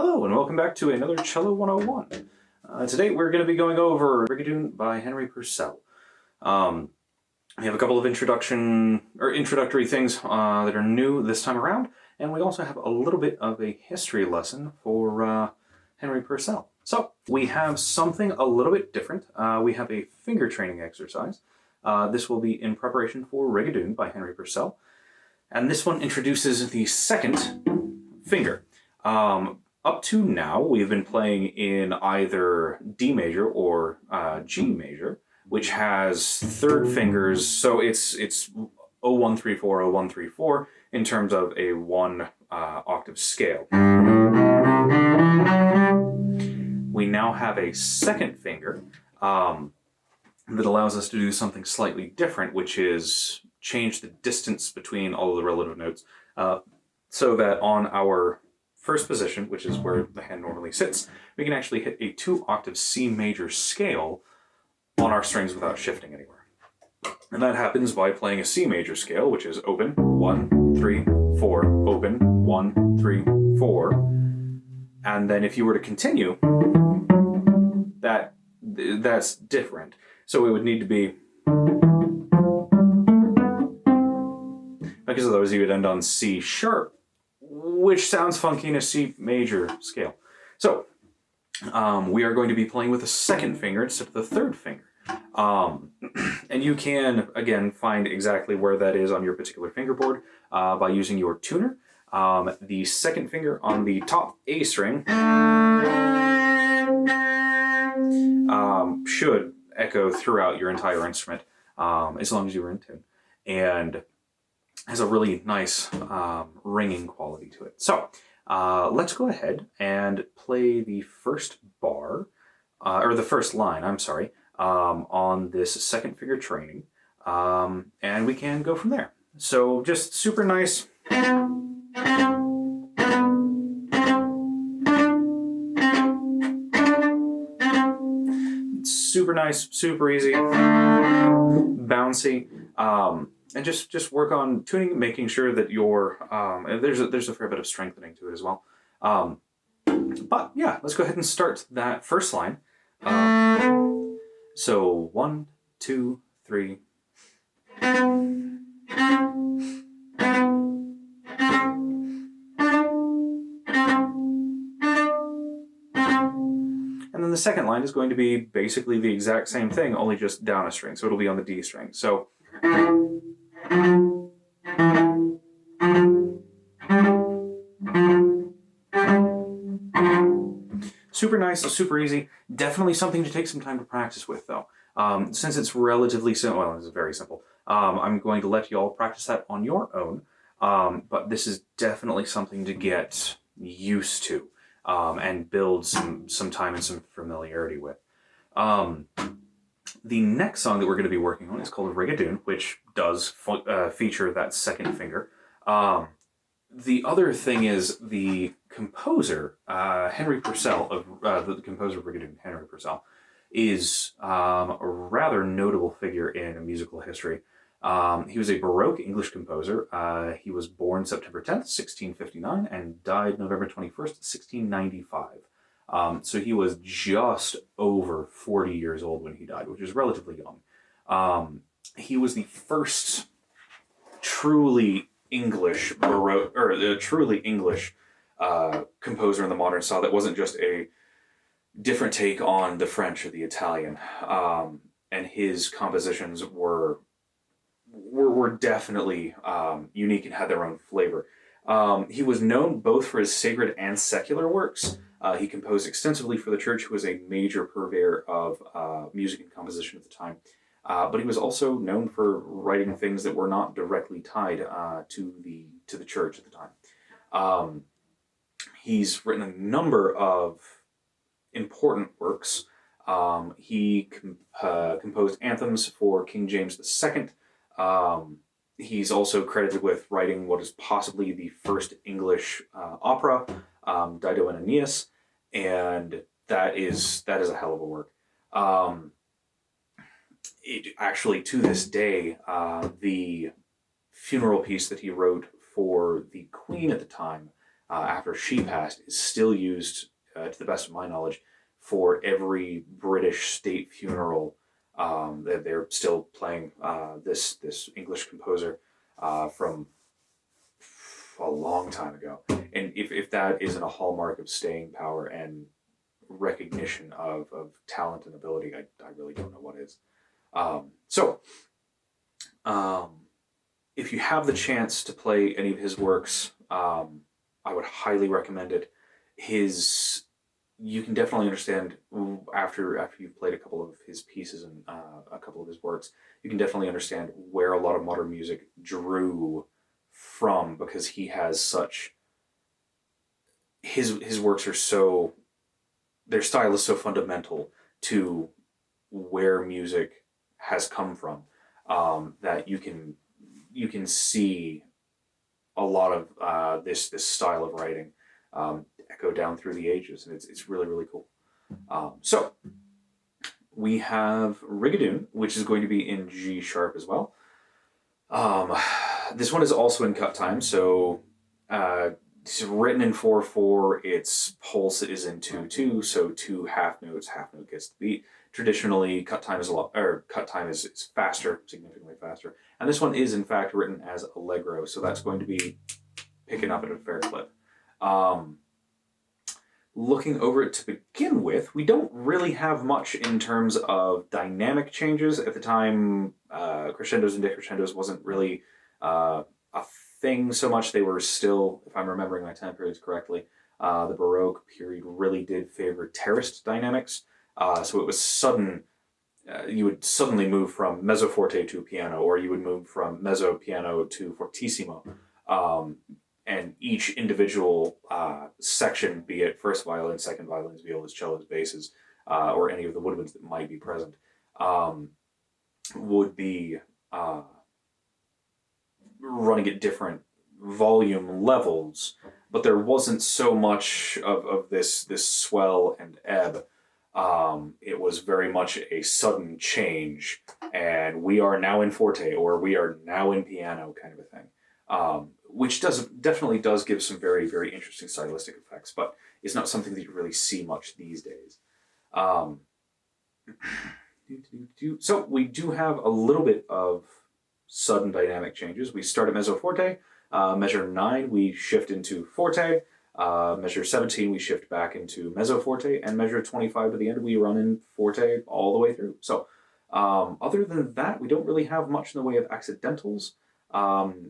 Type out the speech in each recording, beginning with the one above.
Hello and welcome back to another Cello 101. Today we're going to be going over Rigadoon by Henry Purcell. We have a couple of introductory things that are new this time around, and we also have a little bit of a history lesson for Henry Purcell. So we have something a little bit different. We have a finger training exercise. This will be in preparation for Rigadoon by Henry Purcell, and this one introduces the second finger. Up to now, we've been playing in either D major or G major, which has third fingers, so it's 0134, 0134 in terms of a one octave scale. We now have a second finger that allows us to do something slightly different, which is change the distance between all of the relative notes so that on our first position, which is where the hand normally sits, we can actually hit a 2-octave C major scale on our strings without shifting anywhere. And that happens by playing a C major scale, which is open, 1, 3, 4, open, 1, 3, 4. And then if you were to continue, that's different. So it would need to be, because otherwise you would end on C sharp, which sounds funky in a C major scale. So we are going to be playing with the second finger instead of the third finger. And you can, again, find exactly where that is on your particular fingerboard by using your tuner. The second finger on the top A string should echo throughout your entire instrument as long as you were in tune. And has a really nice ringing quality to it. So let's go ahead and play the first bar, or the first line, I'm sorry, on this second finger training, and we can go from there. So just super nice. Super nice, super easy, bouncy. And just work on tuning, making sure that your there's a fair bit of strengthening to it as well. But yeah, let's go ahead and start that first line. So 1, 2, 3. And then the second line is going to be basically the exact same thing, only just down a string. So it'll be on the D string. So super nice, super easy. Definitely something to take some time to practice with, though. Since it's relatively simple, well, it's very simple. I'm going to let you all practice that on your own. But this is definitely something to get used to and build some time and some familiarity with. The next song that we're going to be working on is called Rigadoon, which does feature that second finger. The other thing is the composer, Henry Purcell, the composer of Rigadoon, Henry Purcell, is a rather notable figure in musical history. He was a Baroque English composer. He was born September 10th, 1659, and died November 21st, 1695. So he was just over 40 years old when he died, which is relatively young. He was the first truly English Baroque, or truly English composer in the modern style that wasn't just a different take on the French or the Italian. And his compositions were definitely unique and had their own flavor. He was known both for his sacred and secular works. He composed extensively for the church, who was a major purveyor of music and composition at the time. But he was also known for writing things that were not directly tied to the church at the time. He's written a number of important works. He composed anthems for King James II. He's also credited with writing what is possibly the first English opera, Dido and Aeneas, and that is a hell of a work. Actually, to this day, the funeral piece that he wrote for the Queen at the time after she passed, is still used, to the best of my knowledge, for every British state funeral. They're still playing this English composer from a long time ago. And if that isn't a hallmark of staying power and recognition of talent and ability, I really don't know what is. If you have the chance to play any of his works, I would highly recommend it. You can definitely understand after you've played a couple of his pieces and a couple of his works, you can definitely understand where a lot of modern music drew from, because he has such, his works are so, their style is so fundamental to where music has come from, that you can see a lot of this style of writing echo down through the ages, and it's really, really cool. So we have Rigadoon, which is going to be in G sharp as well. This one is also in cut time, so it's written in 4/4. Its pulse is in 2/2, so 2 half notes. Half note gets the beat. Traditionally, cut time is faster, significantly faster. And this one is in fact written as allegro, so that's going to be picking up at a fair clip. Looking over it to begin with, we don't really have much in terms of dynamic changes. At the time, crescendos and decrescendos wasn't really a thing so much. They were still, if I'm remembering my time periods correctly, the Baroque period really did favor terraced dynamics. So it was sudden. You would suddenly move from mezzo forte to piano, or you would move from mezzo piano to fortissimo. And each individual section, be it first violin, second violins, violas, cellos, basses, or any of the woodwinds that might be present, would be running at different volume levels, but there wasn't so much of this swell and ebb. It was very much a sudden change, and we are now in forte, or we are now in piano, kind of a thing. Which definitely does give some very, very interesting stylistic effects, but is not something that you really see much these days. So we do have a little bit of sudden dynamic changes. We start at mezzo forte, measure 9 we shift into forte, measure 17 we shift back into mezzo forte, and measure 25 to the end we run in forte all the way through. So other than that, we don't really have much in the way of accidentals.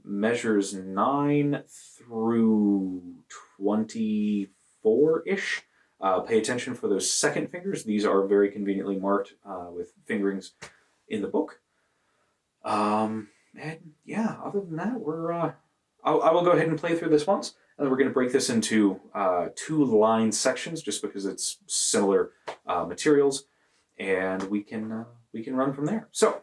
Measures 9 through 24-ish. Pay attention for those second fingers. These are very conveniently marked with fingerings in the book. And yeah, other than that, I will go ahead and play through this once, and then we're going to break this into 2-line sections, just because it's similar materials, and we can run from there. So.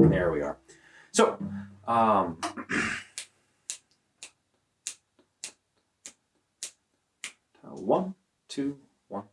There we are. So, 1, 2, 1.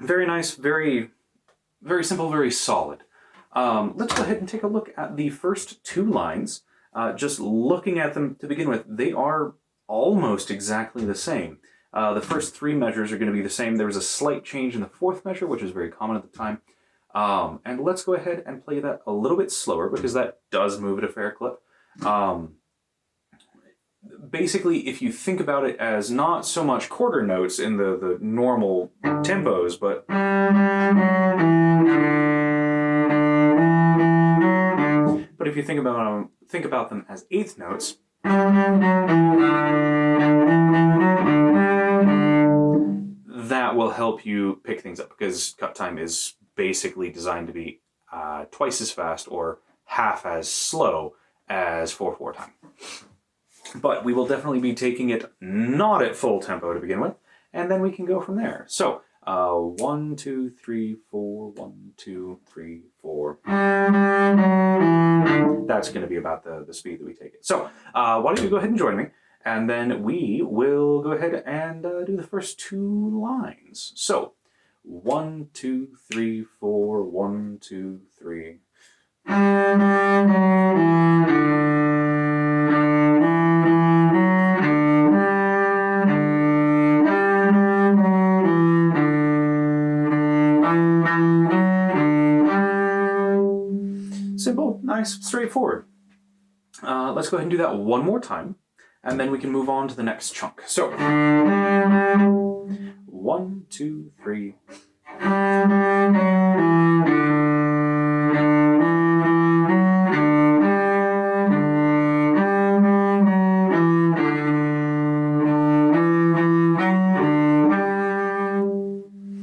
Very nice, very, very simple, very solid. Let's go ahead and take a look at the first 2 lines. Just looking at them to begin with, they are almost exactly the same. The first 3 measures are going to be the same. There was a slight change in the 4th measure, which was very common at the time. And let's go ahead and play that a little bit slower, because that does move at a fair clip. Basically, if you think about it as not so much quarter notes in the normal tempos, but if you think about think about them as eighth notes, that will help you pick things up, because cut time is basically designed to be twice as fast or half as slow as 4/4 time. But we will definitely be taking it not at full tempo to begin with, and then we can go from there. So 1, 2, 3, 4, 1, 2, 3, 4. That's going to be about the speed that we take it. So why don't you go ahead and join me, and then we will go ahead and do the first 2 lines. So 1, 2, 3, 4, 1, 2, 3. Simple, nice, straightforward. Let's go ahead and do that one more time, and then we can move on to the next chunk. So 1, 2, 3.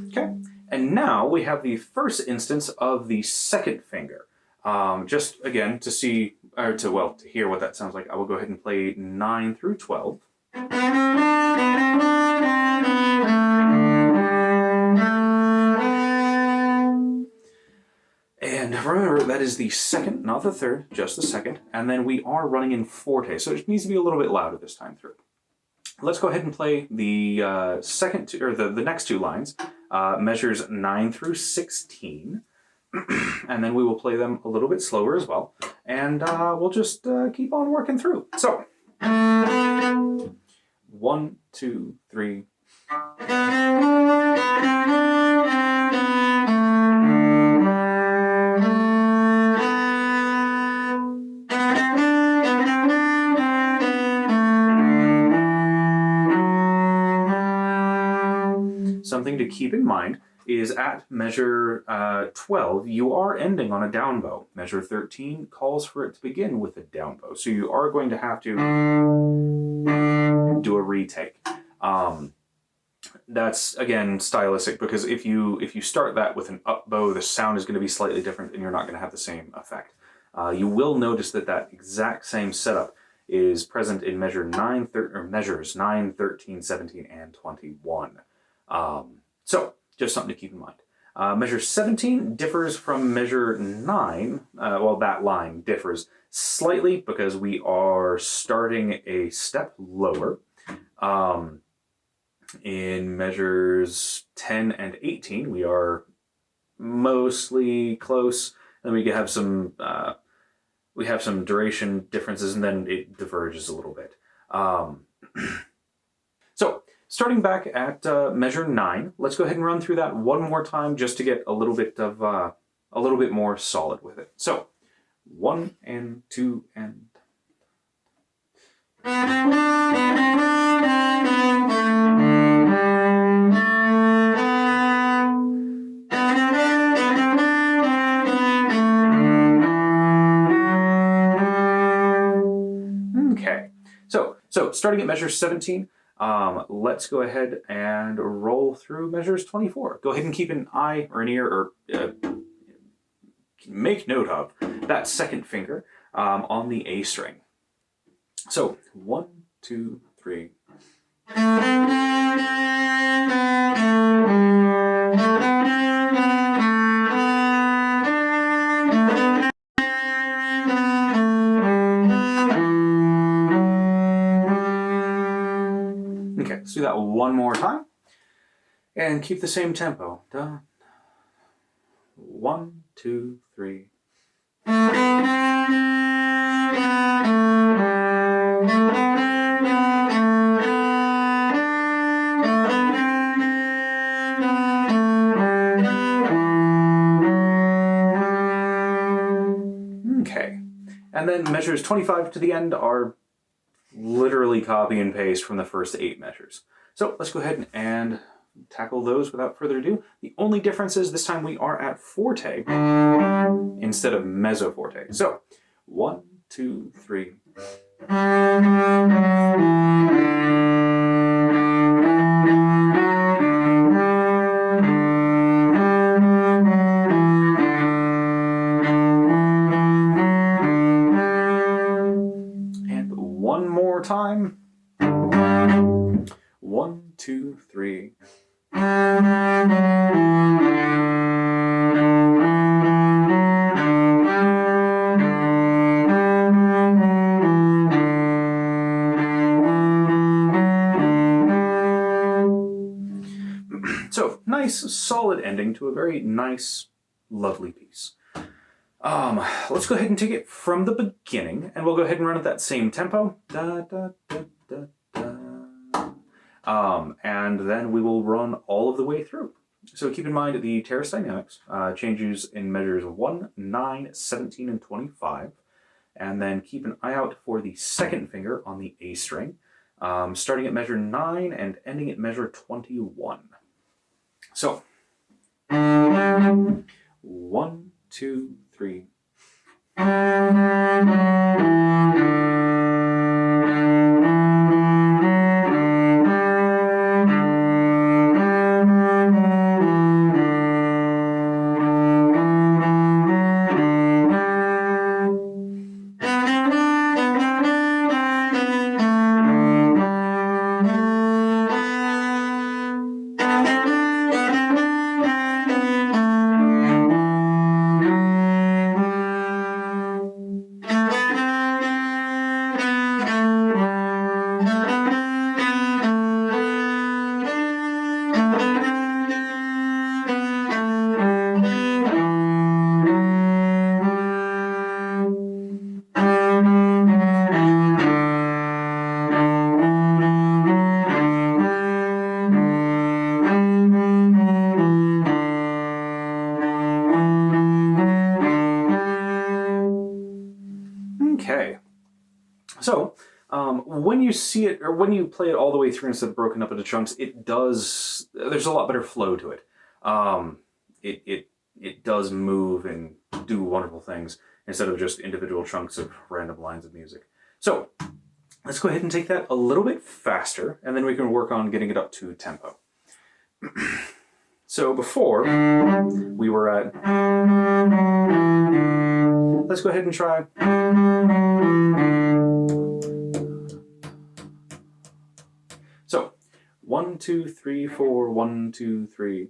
Okay, and now we have the first instance of the second finger. Just again to see, or to hear what that sounds like, I will go ahead and play 9 through 12. And remember, that is the second, not the third, just the second. And then we are running in forte, so it needs to be a little bit louder this time through. Let's go ahead and play the the next 2 lines, measures 9 through 16. And then we will play them a little bit slower as well. And we'll just keep on working through. So 1, 2, 3. Something to keep in mind is at measure 12, you are ending on a down bow. Measure 13 calls for it to begin with a down bow. So you are going to have to do a retake. That's, again, stylistic, because if you start that with an up bow, the sound is going to be slightly different and you're not going to have the same effect. You will notice that exact same setup is present in measures 9, 13, 17, and 21. So, just something to keep in mind. Measure 17 differs from measure 9. That line differs slightly because we are starting a step lower. In measures 10 and 18, we are mostly close. Then we have some duration differences, and then it diverges a little bit. So, starting back at measure 9, let's go ahead and run through that one more time just to get a little bit more solid with it. So, 1 and 2 and. Okay, so starting at measure 17. Let's go ahead and roll through measures 24. Go ahead and keep an eye or an ear, or make note of that second finger on the A string. So 1, 2, 3. Okay, let's do that one more time. And keep the same tempo. 1, 2, 3. Okay, and then measures 25 to the end are literally copy and paste from the first 8 measures. So let's go ahead and tackle those without further ado. The only difference is this time we are at forte instead of mezzo forte. So 1, 2, 3. And one more time. 1, 2, 3. So, nice, solid ending to a very nice, lovely piece. Let's go ahead and take it from the beginning, and we'll go ahead and run at that same tempo. Da, da, da, da, da. And then we will run all of the way through. So keep in mind the terrace dynamics changes in measures 1, 9, 17, and 25. And then keep an eye out for the second finger on the A string, starting at measure 9 and ending at measure 21. So, 1, 2, 3. Okay, so when you see it, or when you play it all the way through instead of broken up into chunks, there's a lot better flow to it. It does move and do wonderful things instead of just individual chunks of random lines of music. So let's go ahead and take that a little bit faster, and then we can work on getting it up to tempo. So before, we were at... Let's go ahead and try... So, 1, 2, 3, 4, 1, 2, 3.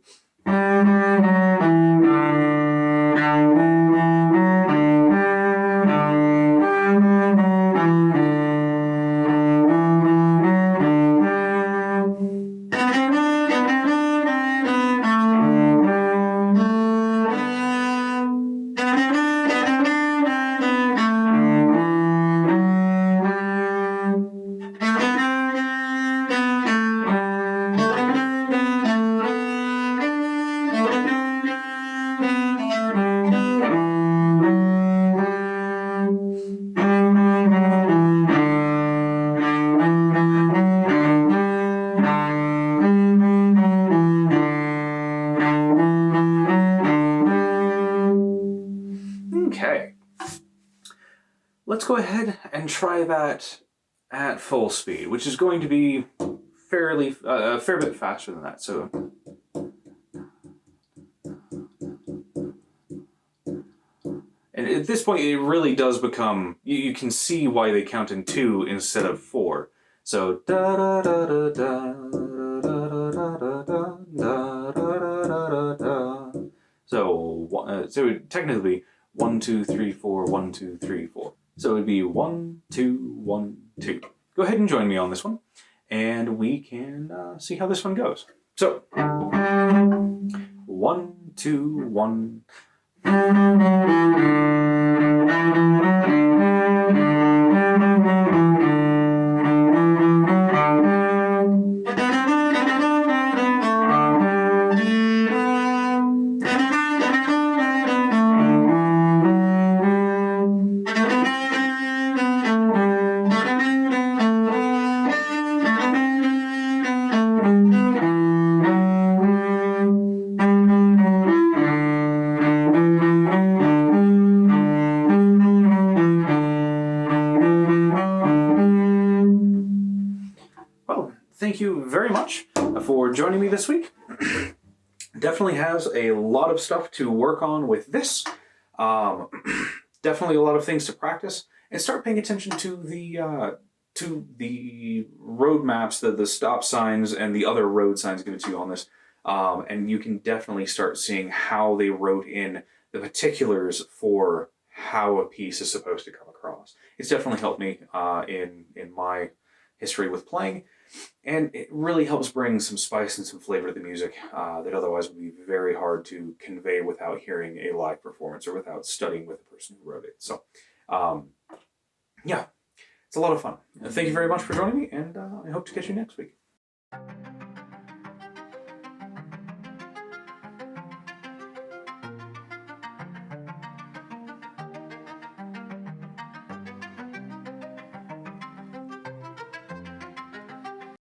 Okay. Let's go ahead and try that at full speed, which is going to be a fair bit faster than that. So, and at this point, it really does become, you can see why they count in 2 instead of 4. So, da da da da da da da da da da da. So technically 1, 2, 3, 4, 1, 2, 3, 4. So it'd be 1, 2, 1, 2. Go ahead and join me on this one, and we can see how this one goes. So 1, 2, 1. thank you very much for joining me this week. Definitely has a lot of stuff to work on with this. Definitely a lot of things to practice, and start paying attention to the road maps, the stop signs, and the other road signs given to you on this. And you can definitely start seeing how they wrote in the particulars for how a piece is supposed to come across. It's definitely helped me in my history with playing, and it really helps bring some spice and some flavor to the music that otherwise would be very hard to convey without hearing a live performance or without studying with the person who wrote it. So, yeah, it's a lot of fun. Thank you very much for joining me, and I hope to catch you next week.